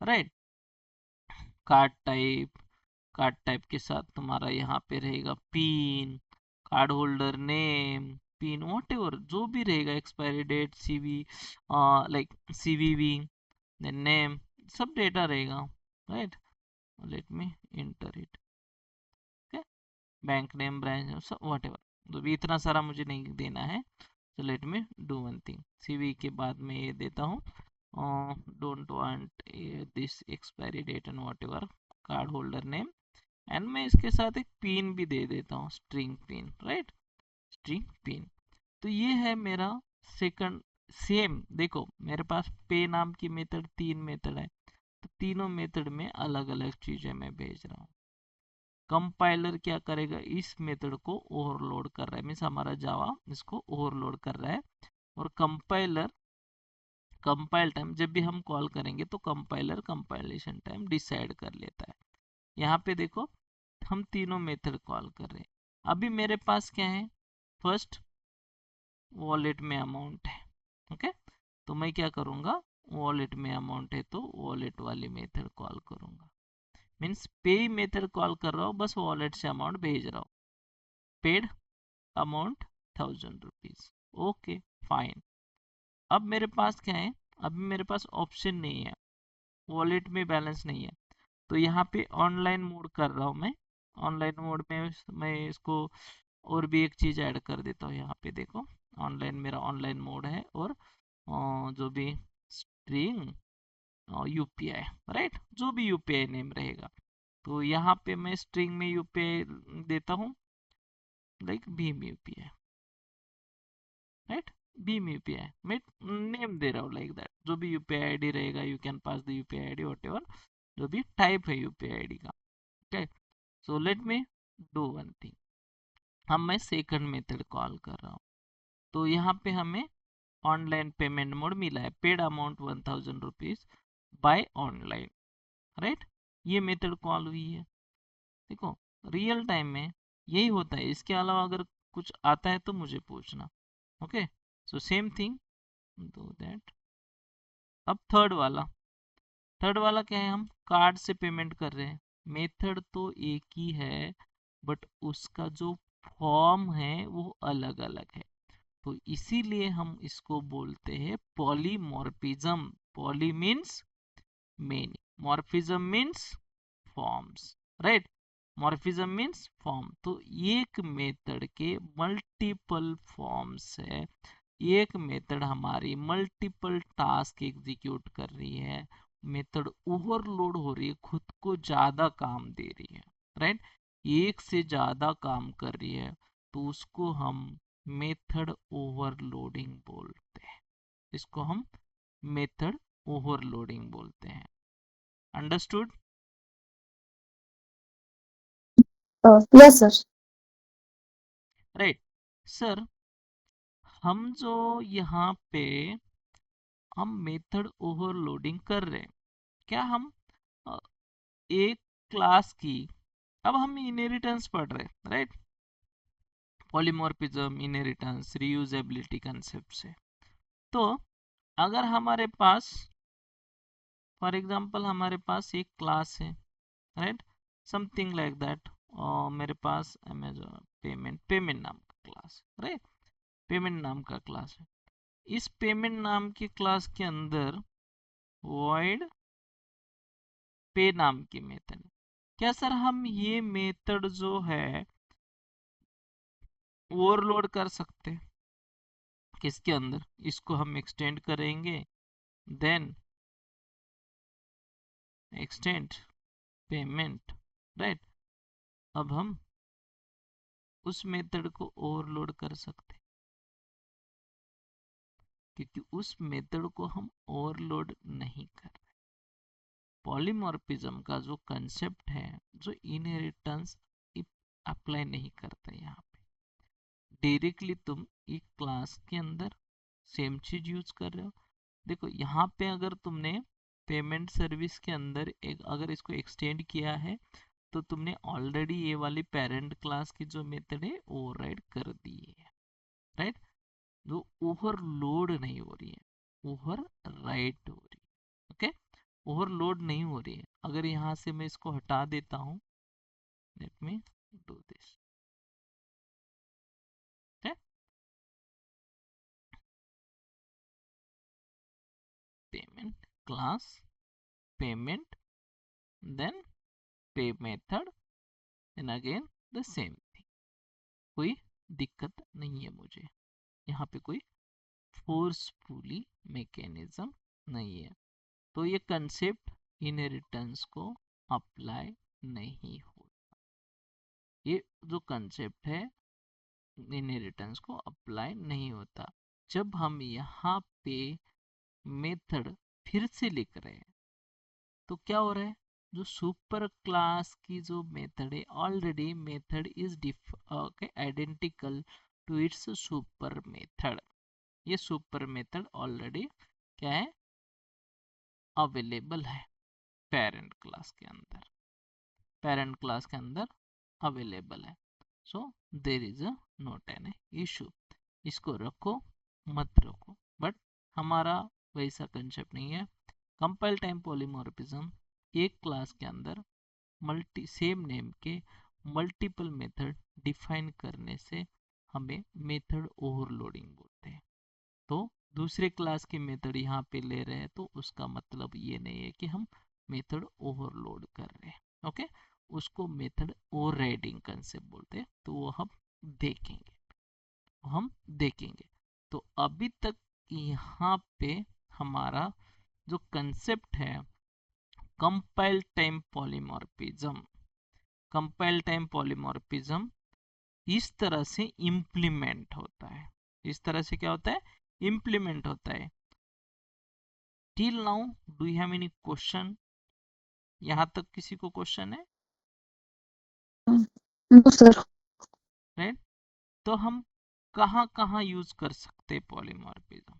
राइट। कार्ड टाइप के साथ तुम्हारा यहाँ पे रहेगा pin, card holder name, pin whatever जो भी रहेगा, expiry date, CV, like CVV, then name, सब डेटा रहेगा, right. Let me enter it, okay, bank name, branch, सब वॉट एवर, तो भी इतना सारा मुझे नहीं देना है। तो let me do one thing, CV के बाद में ये देता हूँ, don't want this expiry date and whatever, card holder name, and मैं इसके साथ एक पिन भी दे देता हूँ, string pin, right, string pin. तो ये है मेरा सेकंड। सेम देखो, मेरे पास पे नाम की मेथड, तीन मेथड है, तो तीनों मेथड में अलग अलग चीजें मैं भेज रहा हूँ। कंपाइलर क्या करेगा, इस मेथड को ओवरलोड कर रहा है, मीन्स हमारा जावा इसको ओवरलोड कर रहा है। और कंपाइलर कंपाइल टाइम जब भी हम कॉल करेंगे तो कंपाइलर कंपाइलेशन टाइम डिसाइड कर लेता है। यहाँ पे देखो, हम तीनों मेथड कॉल कर रहे हैं। अभी मेरे पास क्या है, फर्स्ट वॉलेट में अमाउंट है, ओके, तो मैं क्या करूँगा, वॉलेट में अमाउंट है तो वॉलेट वाली मेथड कॉल करूँगा, मीन्स पे मेथड कॉल कर रहा हूँ, बस वॉलेट से अमाउंट भेज रहा हूँ, paid amount 1000 rupees, okay fine. अब मेरे पास क्या है, अभी मेरे पास ऑप्शन नहीं है, वॉलेट में बैलेंस नहीं है, तो यहाँ पे ऑनलाइन मोड कर रहा हूँ मैं। ऑनलाइन मोड में मैं इसको और भी एक चीज़ ऐड कर देता हूँ, यहाँ पे देखो, ऑनलाइन मेरा ऑनलाइन मोड है, और जो भी स्ट्रिंग यूपीआई, राइट, जो भी यूपीआई नेम रहेगा, तो यहाँ पे मैं स्ट्रिंग में यूपीआई देता हूँ, like Bhim UPI, right, Bhim UPI मैं नेम दे रहा हूँ लाइक दैट। जो भी यूपीआई आईडी रहेगा you can pass the UPI ID whatever, जो भी टाइप है यूपीआई आईडी का। Okay, so let me do one thing. अब मैं सेकंड मेथड कॉल कर रहा हूँ, तो यहाँ पे हमें ऑनलाइन पेमेंट मोड मिला है, paid amount 1000 rupees by online, right. ये मेथड कॉल हुई है। देखो रियल टाइम में यही होता है, इसके अलावा अगर कुछ आता है तो मुझे पूछना। Okay, so same thing do that. अब थर्ड वाला क्या है, हम कार्ड से पेमेंट कर रहे हैं। मेथड तो एक ही है, बट उसका जो फॉर्म है वो अलग अलग है, तो इसीलिए हम इसको बोलते हैं polymorphism. Poly means many, morphism means forms, right. Morphism means form, तो एक मेथड के मल्टीपल फॉर्म्स है, एक मेथड हमारी मल्टीपल टास्क एग्जीक्यूट कर रही है, मेथड ओवरलोड हो रही है, खुद को ज्यादा काम दे रही है, राइट, एक से ज्यादा काम कर रही है, तो उसको हम मेथड ओवरलोडिंग बोलते हैं। इसको हम मेथड ओवरलोडिंग बोलते हैं। Understood? Yes, sir. Right sir, हम जो यहाँ पे हम मेथड ओवरलोडिंग कर रहे हैं, क्या हम अ, एक क्लास की, अब हम इनहेरिटेंस पढ़ रहे हैं, right, polymorphism, inheritance, reusability concept से। तो अगर हमारे पास फॉर एग्जांपल हमारे पास एक क्लास है, राइट, समथिंग लाइक दैट, मेरे पास अमेजोन पेमेंट नाम का क्लास, राइट, पेमेंट नाम का क्लास है। इस पेमेंट नाम के क्लास के अंदर void पे नाम की मेथड है। क्या सर हम ये मेथड जो है ओवरलोड कर सकते हैं? किसके अंदर? इसको हम एक्सटेंड करेंगे, देन एक्सटेंड पेमेंट, राइट। अब हम उस मेथड को ओवरलोड कर सकते हैं, क्योंकि उस मेथड को हम ओवरलोड नहीं कर रहे। पॉलीमॉर्फिज्म का जो कंसेप्ट है, जो इनहेरिटेंस अप्लाई नहीं करता, यहाँ पे डायरेक्टली तुम एक क्लास के अंदर सेम चीज यूज कर रहे हो। देखो यहाँ पे अगर तुमने पेमेंट सर्विस के अंदर एक अगर इसको एक्सटेंड किया है, तो तुमने ऑलरेडी ये वाली पेरेंट क्लास की जो मेथड है ओवरराइड कर दी है, राइट। जो ओवरलोड नहीं हो रही है, ओवर राइट हो रही है। ओके, ओवरलोड नहीं हो रही है। अगर यहाँ से मैं इसको हटा देता हूँ, let me do this, payment class, payment, then pay method, and again the same thing. कोई दिक्कत नहीं है मुझे, यहाँ पे कोई फोर्सफुली मैकेनिज्म नहीं है, तो ये कंसेप्ट इनहेरिटेंस को अप्लाई नहीं हो। ये जो कंसेप्ट है इनहेरिटेंस को अप्लाई नहीं होता। जब हम यहाँ पे मेथड फिर से लिख रहे हैं, तो क्या हो रहा है, जो सुपर क्लास की जो मेथड है, already method is identical to its super method. ये सुपर मेथड ऑलरेडी क्या है, अवेलेबल है पेरेंट क्लास के अंदर, पेरेंट क्लास के अंदर अवेलेबल है। So there is a not an issue, इसको रखो मत रखो, बट हमारा वैसा कंसेप्ट नहीं है। कंपाइल टाइम पॉलीमॉर्फिज्म, एक क्लास के अंदर मल्टी सेम नेम के मल्टीपल मेथड डिफाइन करने से हमें मेथड ओवरलोडिंग बोलते हैं। तो दूसरे क्लास की मेथड यहाँ पे ले रहे हैं, तो उसका मतलब ये नहीं है कि हम मेथड ओवरलोड कर रहे हैं। ओके, उसको मेथड ओवरराइडिंग कंसेप्ट बोलते हैं, तो वो हम देखेंगे। तो अभी तक यहाँ पे हमारा जो कंसेप्ट है compile time polymorphism, compile time polymorphism इस तरह से इम्प्लीमेंट होता है। इस तरह से क्या होता है? इम्प्लीमेंट होता है। Till now do you have any question? यहां तक किसी को क्वेश्चन है? No, sir. राइट। तो हम कहाँ कहाँ यूज कर सकते हैं पॉलीमॉर्फिज्म?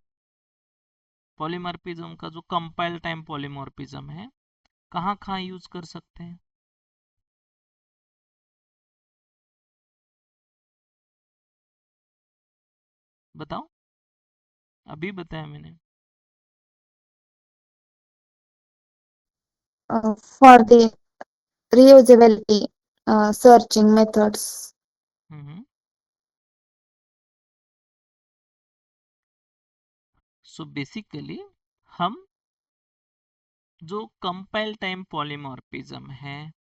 पॉलीमॉर्फिज्म का जो कंपाइल टाइम पॉलीमॉर्फिज्म है कहाँ कहाँ यूज कर सकते हैं? बताओ, अभी बताया मैंने। For the reusability searching methods. So basically हम जो कंपाइल टाइम पॉलीमॉर्फिज्म है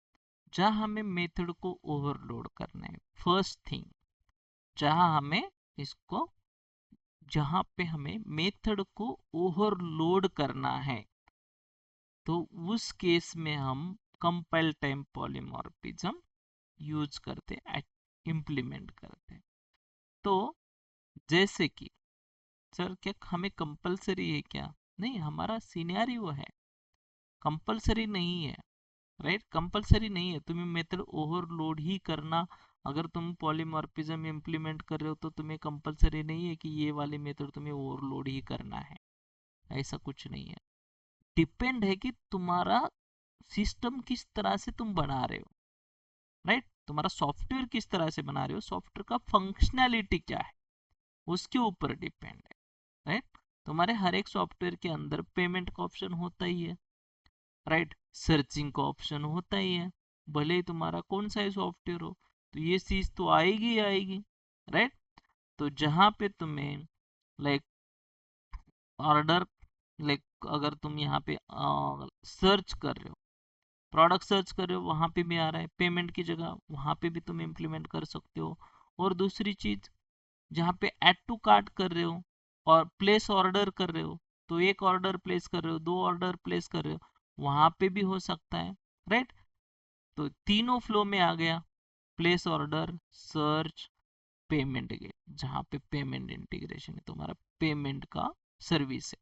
जहां हमें मेथड को ओवरलोड करना है, फर्स्ट थिंग जहां पे हमें मेथड को ओवरलोड करना है, तो उस केस में हम कंपाइल टाइम पॉलीमॉर्फिज्म यूज करते, इम्प्लीमेंट करते। तो जैसे कि सर क्या हमें कंपलसरी है क्या? नहीं, हमारा सिनेरियो है, कंपलसरी नहीं है। राइट, कंपलसरी नहीं है। तुम्हें मेथड ओवरलोड ही करना, अगर तुम पॉलीमॉर्फिज्म इम्प्लीमेंट कर रहे हो तो तुम्हें कंपलसरी नहीं है कि ये वाली मेथड तुम्हें ओवरलोड ही करना है, ऐसा कुछ नहीं है। डिपेंड है कि तुम्हारा सिस्टम किस तरह से तुम बना रहे हो। राइट, तुम्हारा सॉफ्टवेयर किस तरह से बना रहे हो, सॉफ्टवेयर का फंक्शनैलिटी क्या है, उसके ऊपर डिपेंड है। राइट, तुम्हारे हर एक सॉफ्टवेयर के अंदर पेमेंट का ऑप्शन होता ही है। राइट, सर्चिंग का ऑप्शन होता ही है, भले ही तुम्हारा कौन सा ही सॉफ्टवेयर हो, तो ये चीज तो आएगी ही आएगी। राइट, तो जहां पे तुम्हें लाइक ऑर्डर, लाइक अगर तुम यहाँ पे सर्च कर रहे हो, प्रोडक्ट सर्च कर रहे हो, वहां पे भी आ रहा है पेमेंट की जगह, वहां पे भी तुम इम्प्लीमेंट कर सकते हो। और दूसरी चीज, जहाँ पे ऐड टू कार्ट कर रहे हो और प्लेस ऑर्डर कर रहे हो, तो एक ऑर्डर प्लेस कर रहे हो, दो ऑर्डर प्लेस कर रहे हो, वहां पे भी हो सकता है। राइट, तो तीनों फ्लो में आ गया, place order, search, payment gate, जहाँ पे पेमेंट इंटीग्रेशन है, तुम्हारा पेमेंट का सर्विस है,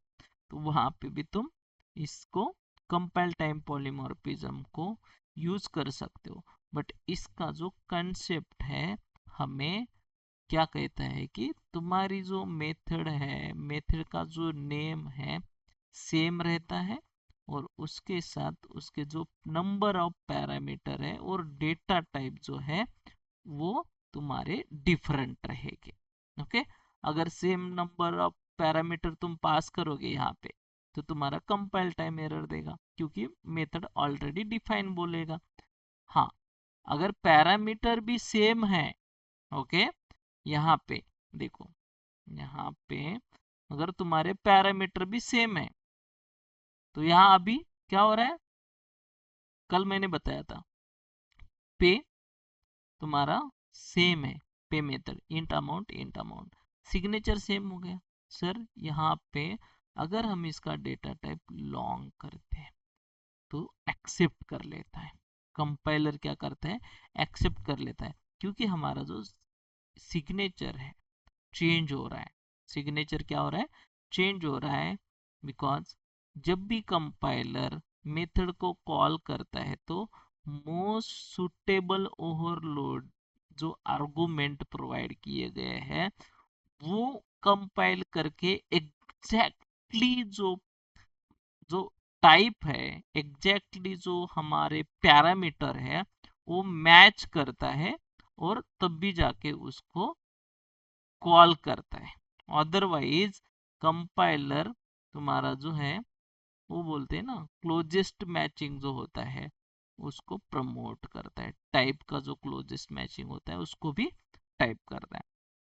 तो वहां पे भी तुम इसको कंपाइल टाइम पॉलीमॉर्फिज्म को यूज कर सकते हो। बट इसका जो कंसेप्ट है हमें क्या कहता है कि तुम्हारी जो मेथड है, मेथड का जो नेम है सेम रहता है, और उसके साथ उसके जो नंबर ऑफ पैरामीटर है और डेटा टाइप जो है वो तुम्हारे डिफरेंट रहेंगे। ओके, अगर सेम नंबर ऑफ पैरामीटर तुम पास करोगे यहाँ पे, तो तुम्हारा कंपाइल टाइम एरर देगा, क्योंकि मेथड ऑलरेडी डिफाइन बोलेगा। हाँ, अगर पैरामीटर भी सेम है, ओके, यहाँ पे देखो, यहाँ पे अगर तुम्हारे पैरामीटर भी सेम है, तो यहाँ अभी क्या हो रहा है, कल मैंने बताया था, पे तुम्हारा सेम है, पे method int amount, signature same हो गया। सर यहाँ पे अगर हम इसका डेटा टाइप लॉन्ग करते हैं तो एक्सेप्ट कर लेता है, कंपाइलर क्या करता है, एक्सेप्ट कर लेता है, क्योंकि हमारा जो सिग्नेचर है चेंज हो रहा है, सिग्नेचर क्या हो रहा है, चेंज हो रहा है। बिकॉज जब भी कंपाइलर मेथड को कॉल करता है तो मोस्ट सुटेबल ओवरलोड जो आर्गुमेंट प्रोवाइड किए गए हैं वो कंपाइल करके एग्जैक्टली जो जो टाइप है, एग्जैक्टली जो हमारे पैरामीटर है वो मैच करता है, और तब भी जाके उसको कॉल करता है। अदरवाइज कंपाइलर तुम्हारा जो है वो बोलते हैं ना, क्लोजेस्ट मैचिंग जो होता है उसको प्रमोट करता है, टाइप का जो क्लोजेस्ट मैचिंग होता है उसको भी टाइप करता है।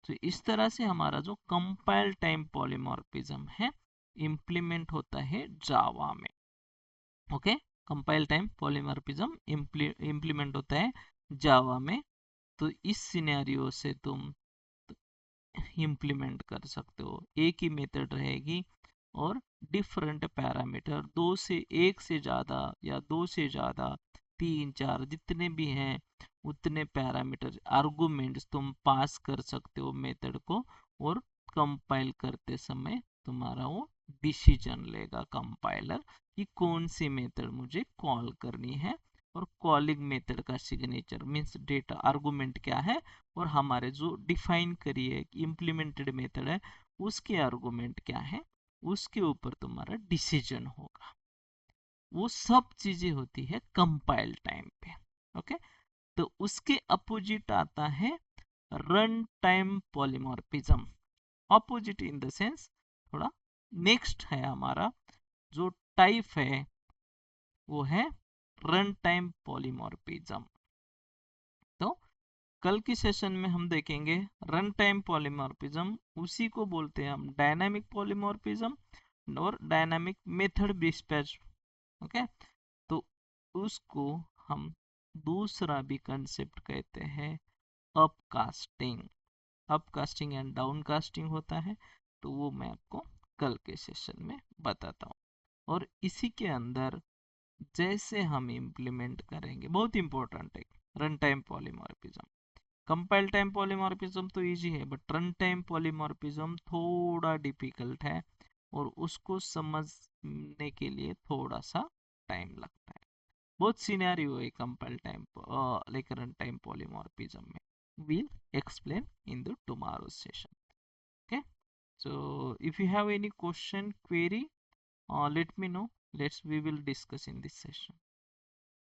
तो इस तरह से हमारा जो कंपाइल टाइम पॉलीमॉर्फिज्म है इम्प्लीमेंट होता है जावा में। Okay, compile time polymorphism implement होता है जावा में। तो इस सिनेरियो से तुम इम्प्लीमेंट कर सकते हो, एक ही मेथड रहेगी और डिफरेंट पैरामीटर, दो से एक से ज़्यादा या दो से ज़्यादा 3 4 जितने भी हैं उतने पैरामीटर आर्गुमेंट्स तुम पास कर सकते हो मेथड को, और कंपाइल करते समय तुम्हारा वो डिसीजन लेगा कंपाइलर कि कौन सी मेथड मुझे कॉल करनी है। और कॉलिंग मेथड का सिग्नेचर मीन्स डेटा आर्गुमेंट क्या है, और हमारे जो डिफाइन करी है इम्प्लीमेंटेड मेथड है उसके आर्गुमेंट क्या है, उसके ऊपर तुम्हारा डिसीजन होगा। वो सब चीजें होती है कंपाइल टाइम पे। ओके, तो उसके अपोजिट आता है run time polymorphism. Opposite in the sense थोड़ा नेक्स्ट है हमारा जो टाइप है वो है रन टाइम पॉलीमॉर्फिज्म। तो कल की सेशन में हम देखेंगे रन टाइम पॉलीमॉर्फिज्म, उसी को बोलते हैं हम डायनामिक पॉलीमॉर्फिज्म और डायनामिक मेथड डिस्पैच। ओके, तो उसको हम दूसरा भी कंसेप्ट कहते हैं अपकास्टिंग। अपकास्टिंग एंड डाउनकास्टिंग होता है, तो वो मैं आपको कल के सेशन में बताता हूँ। और इसी के अंदर जैसे हम इम्प्लीमेंट करेंगे, बहुत इंपॉर्टेंट है run time polymorphism. Compile time polymorphism तो इजी है, बट रन टाइम पॉलीमॉर्फिज्म थोड़ा डिफिकल्ट है और उसको समझने के लिए थोड़ा सा टाइम लगता है। बहुत सिनेरियो है compile time like run time polymorphism में, we'll explain in the tomorrow session. Okay, so if you have any question query, let me know. We will discuss in this session.